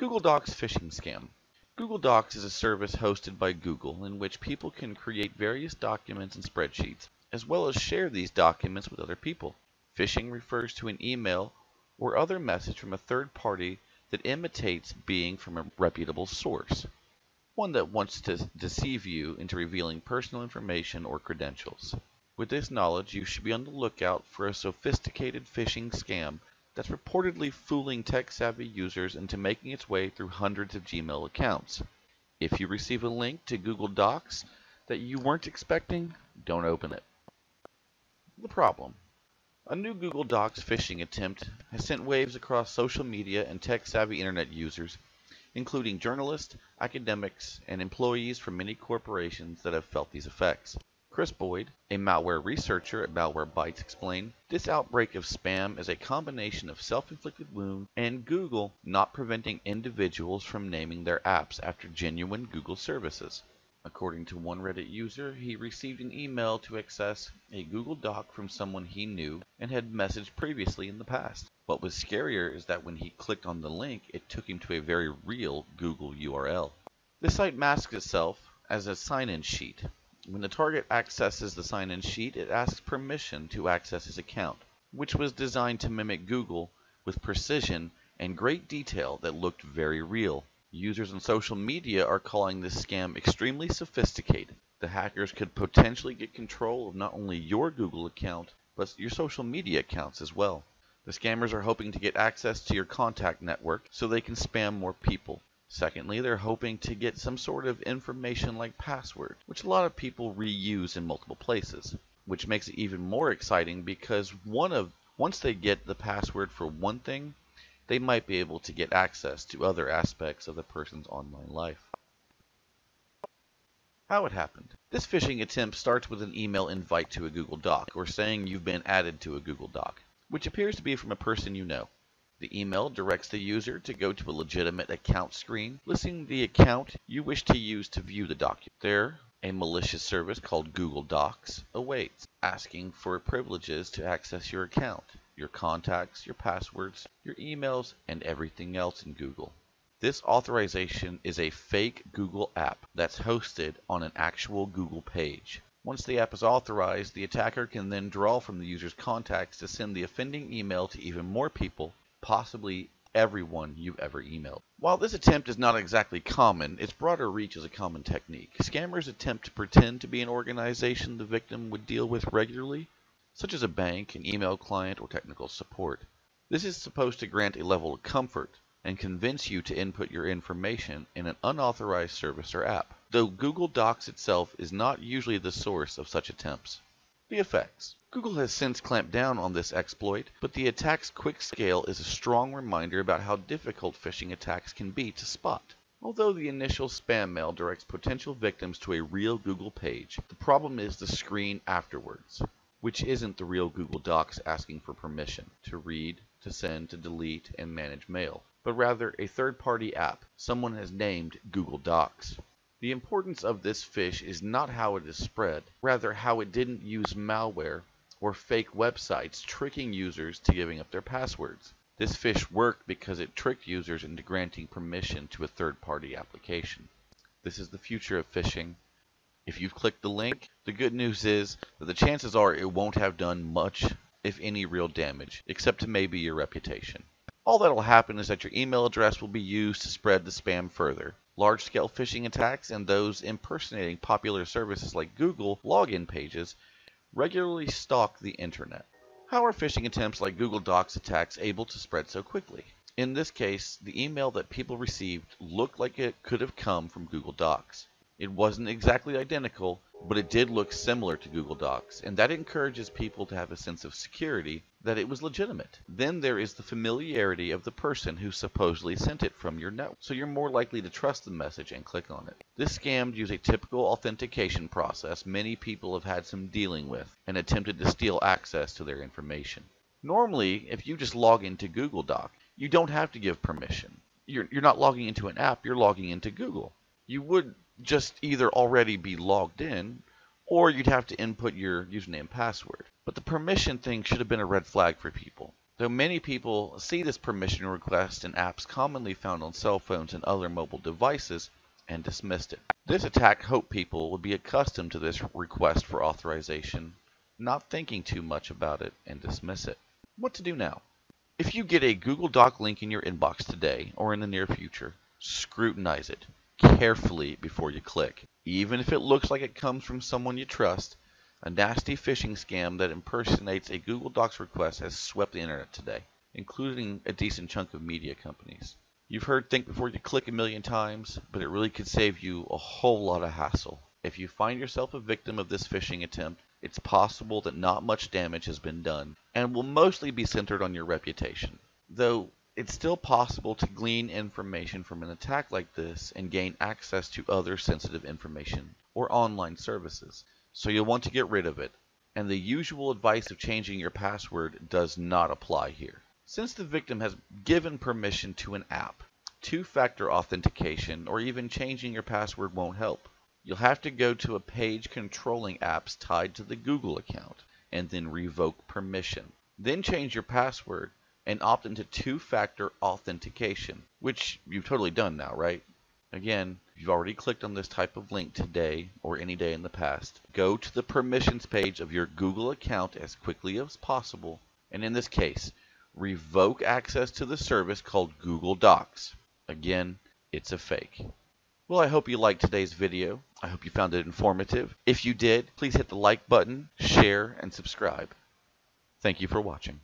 Google Docs phishing scam. Google Docs is a service hosted by Google in which people can create various documents and spreadsheets, as well as share these documents with other people. Phishing refers to an email or other message from a third party that imitates being from a reputable source, one that wants to deceive you into revealing personal information or credentials. With this knowledge, you should be on the lookout for a sophisticated phishing scam that's reportedly fooling tech-savvy users into making its way through hundreds of Gmail accounts. If you receive a link to Google Docs that you weren't expecting, don't open it. The problem. A new Google Docs phishing attempt has sent waves across social media and tech-savvy internet users, including journalists, academics, and employees from many corporations that have felt these effects. Chris Boyd, a malware researcher at Malwarebytes, explained, "This outbreak of spam is a combination of self-inflicted wound and Google not preventing individuals from naming their apps after genuine Google services." According to one Reddit user, he received an email to access a Google Doc from someone he knew and had messaged previously in the past. What was scarier is that when he clicked on the link, it took him to a very real Google URL. The site masks itself as a sign-in sheet. When the target accesses the sign-in sheet, it asks permission to access his account, which was designed to mimic Google with precision and great detail that looked very real. Users on social media are calling this scam extremely sophisticated. The hackers could potentially get control of not only your Google account, but your social media accounts as well. The scammers are hoping to get access to your contact network so they can spam more people. Secondly, they're hoping to get some sort of information like password, which a lot of people reuse in multiple places, which makes it even more exciting because once they get the password for one thing, they might be able to get access to other aspects of the person's online life. How it happened. This phishing attempt starts with an email invite to a Google Doc, or saying you've been added to a Google Doc, which appears to be from a person you know. The email directs the user to go to a legitimate account screen, listing the account you wish to use to view the document. There, a malicious service called Google Docs awaits, asking for privileges to access your account, your contacts, your passwords, your emails, and everything else in Google. This authorization is a fake Google app that's hosted on an actual Google page. Once the app is authorized, the attacker can then draw from the user's contacts to send the offending email to even more people, possibly everyone you've ever emailed. While this attempt is not exactly common, its broader reach is a common technique. Scammers attempt to pretend to be an organization the victim would deal with regularly, such as a bank, an email client, or technical support. This is supposed to grant a level of comfort and convince you to input your information in an unauthorized service or app, though Google Docs itself is not usually the source of such attempts. The effects. Google has since clamped down on this exploit, but the attack's quick scale is a strong reminder about how difficult phishing attacks can be to spot. Although the initial spam mail directs potential victims to a real Google page, the problem is the screen afterwards, which isn't the real Google Docs asking for permission to read, to send, to delete, and manage mail, but rather a third-party app someone has named Google Docs. The importance of this phish is not how it is spread, rather how it didn't use malware or fake websites tricking users to giving up their passwords. This phish worked because it tricked users into granting permission to a third-party application. This is the future of phishing. If you've clicked the link, the good news is that the chances are it won't have done much, if any, real damage, except to maybe your reputation. All that will happen is that your email address will be used to spread the spam further. Large-scale phishing attacks and those impersonating popular services like Google login pages regularly stalk the internet. How are phishing attempts like Google Docs attacks able to spread so quickly? In this case, the email that people received looked like it could have come from Google Docs. It wasn't exactly identical, but it did look similar to Google Docs, and that encourages people to have a sense of security that it was legitimate. Then there is the familiarity of the person who supposedly sent it from your network, so you're more likely to trust the message and click on it. This scam used a typical authentication process many people have had some dealing with and attempted to steal access to their information. Normally, if you just log into Google Doc, you don't have to give permission. You're not logging into an app, you're logging into Google. You would just either already be logged in, or you'd have to input your username and password. But the permission thing should have been a red flag for people. Though many people see this permission request in apps commonly found on cell phones and other mobile devices and dismissed it. This attack hoped people would be accustomed to this request for authorization, not thinking too much about it, and dismiss it. What to do now? If you get a Google Doc link in your inbox today or in the near future, scrutinize it carefully before you click. Even if it looks like it comes from someone you trust, a nasty phishing scam that impersonates a Google Docs request has swept the internet today, including a decent chunk of media companies. You've heard think before you click a million times, but it really could save you a whole lot of hassle. If you find yourself a victim of this phishing attempt, it's possible that not much damage has been done, and will mostly be centered on your reputation. Though, it's still possible to glean information from an attack like this and gain access to other sensitive information or online services. So you'll want to get rid of it, and the usual advice of changing your password does not apply here. Since the victim has given permission to an app, two-factor authentication or even changing your password won't help. You'll have to go to a page controlling apps tied to the Google account and then revoke permission. Then change your password and opt into two-factor authentication, which you've totally done now, right? Again, if you've already clicked on this type of link today or any day in the past, go to the permissions page of your Google account as quickly as possible, and in this case, revoke access to the service called Google Docs. Again, it's a fake. Well, I hope you liked today's video. I hope you found it informative. If you did, please hit the like button, share, and subscribe. Thank you for watching.